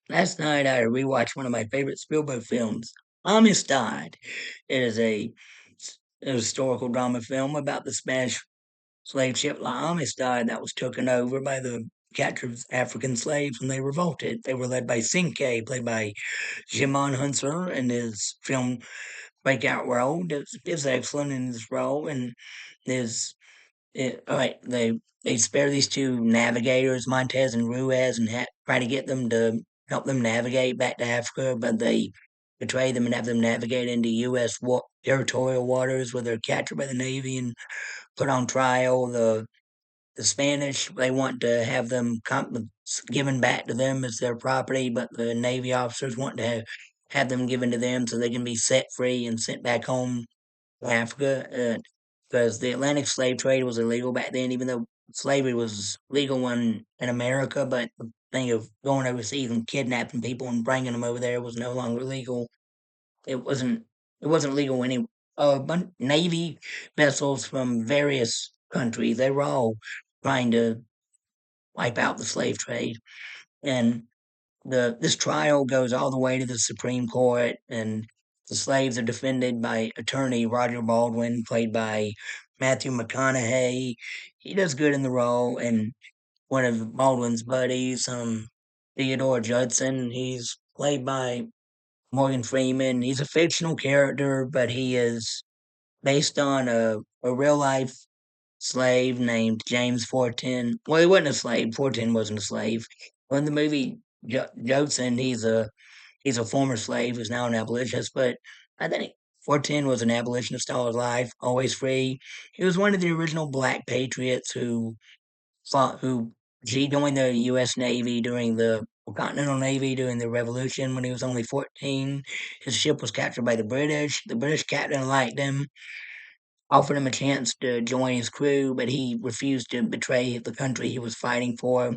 Last night I rewatched one of my favorite Spielberg films, Amistad. It is a historical drama film about the Spanish slave ship La Amistad that was taken over by the captured African slaves when they revolted. They were led by Cinque, played by Jimon Hunter, in his film breakout role. Is excellent in his role, and his all right, they spare these two navigators, Montez and Ruiz, and try to get them to help them navigate back to Africa, but they betray them and have them navigate into U.S. territorial waters where they're captured by the Navy and put on trial. The Spanish, they want to have them given back to them as their property, but the Navy officers want to have them given to them so they can be set free and sent back home Africa, because the Atlantic slave trade was illegal back then, even though slavery was legal in America. But the thing of going overseas and kidnapping people and bringing them over there was no longer legal. It wasn't. It wasn't legal any. Navy vessels from various countries, they were all trying to wipe out the slave trade, and this trial goes all the way to the Supreme Court, and the slaves are defended by attorney Roger Baldwin, played by Matthew McConaughey. He does good in the role, and one of Baldwin's buddies, Theodore Judson. He's played by Morgan Freeman. He's a fictional character, but he is based on a real life slave named James Fortin. Well, he wasn't a slave. Fortin wasn't a slave. Well, in the movie Judson, he's a former slave who's now an abolitionist, but I think 410 was an abolitionist all his life, always free. He was one of the original black patriots who he joined the U.S. Navy during the Continental Navy during the Revolution when he was only 14. His ship was captured by the British. The British captain liked him, offered him a chance to join his crew, but he refused to betray the country he was fighting for.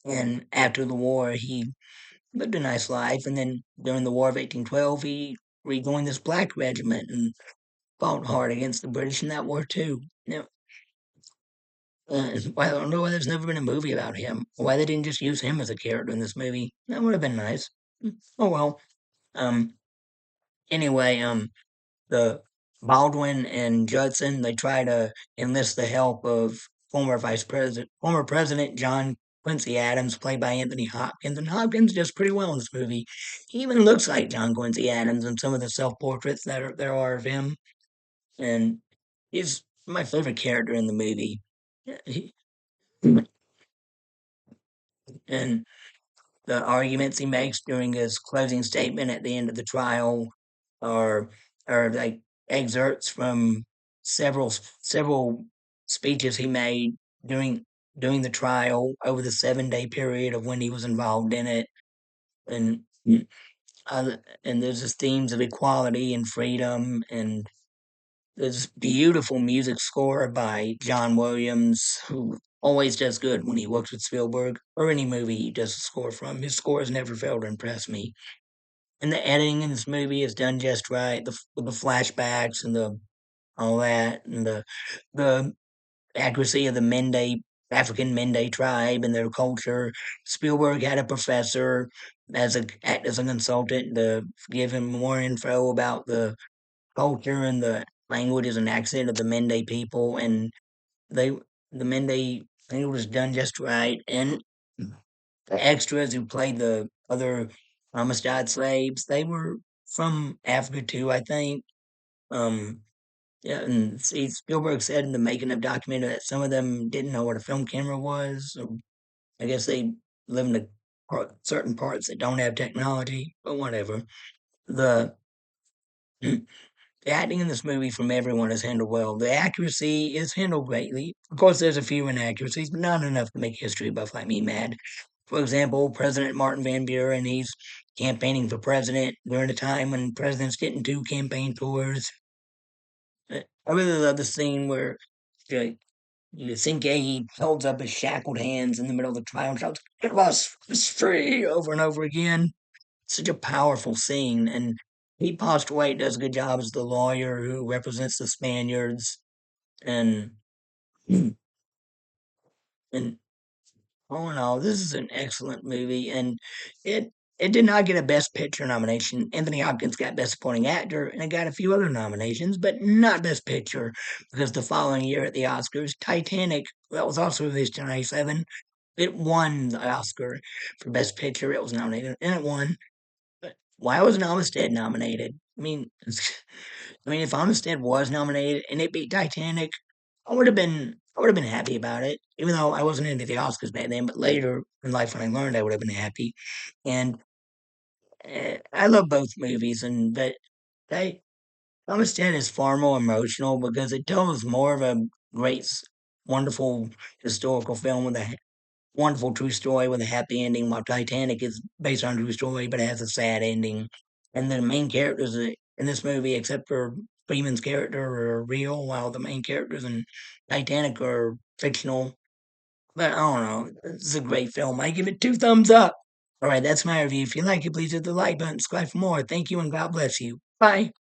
And after the war, he lived a nice life, and then during the War of 1812, he rejoined this black regiment and fought hard against the British in that war too. Now, I don't know why there's never been a movie about him. Why they didn't just use him as a character in this movie? That would have been nice. Oh well. Um. Anyway. The Baldwin and Judson, they try to enlist the help of former President John Quincy Adams, played by Anthony Hopkins, and Hopkins does pretty well in this movie. He even looks like John Quincy Adams in some of the self portraits there are of him, and he's my favorite character in the movie. Yeah, and the arguments he makes during his closing statement at the end of the trial are are like excerpts from several speeches he made during during the trial over the 7 day period of when he was involved in it, and and there's just themes of equality and freedom, and there's beautiful music score by John Williams, who always does good when he works with Spielberg or any movie he does a score from. His score has never failed to impress me. And the editing in this movie is done just right. The flashbacks and the all that, and the accuracy of the African Mende tribe and their culture. Spielberg had a professor act as a consultant to give him more info about the culture and the languages and accent of the Mende people, and they the Mende thing was done just right, and the extras who played the other Amistad slaves, they were from Africa too, I think. Um, yeah, and see, Spielberg said in the making of documentary that some of them didn't know what a film camera was. So I guess they live in certain parts that don't have technology, but whatever. The the acting in this movie from everyone is handled well. The accuracy is handled greatly. Of course, there's a few inaccuracies, but not enough to make history buff like me mad. For example, President Martin Van Buren, he's campaigning for president during a time when presidents didn't do campaign tours. I really love the scene where uh, you think he holds up his shackled hands in the middle of the trial and shouts, "Give us free!" over and over again. Such a powerful scene. And Pete Postlewaite does a good job as the lawyer who represents the Spaniards. And, and all in all, this is an excellent movie. And it It did not get a Best Picture nomination. Anthony Hopkins got Best Supporting Actor, and it got a few other nominations, but not Best Picture, because the following year at the Oscars, Titanic, that was also released in '97, it won the Oscar for Best Picture. It was nominated, and it won. But why wasn't Amistad nominated? I mean, if Amistad was nominated and it beat Titanic, I would have been happy about it. Even though I wasn't into the Oscars back then, but later in life when I learned, I would have been happy. And I love both movies, and but I Amistad is far more emotional because it tells more of a great, wonderful historical film with a wonderful true story with a happy ending, while Titanic is based on a true story but has a sad ending. And the main characters in this movie, except for Freeman's character, are real, while the main characters in Titanic are fictional. But I don't know. It's a great film. I give it 2 thumbs up. All right, that's my review. If you like it, please hit the like button, subscribe for more. Thank you, and God bless you. Bye.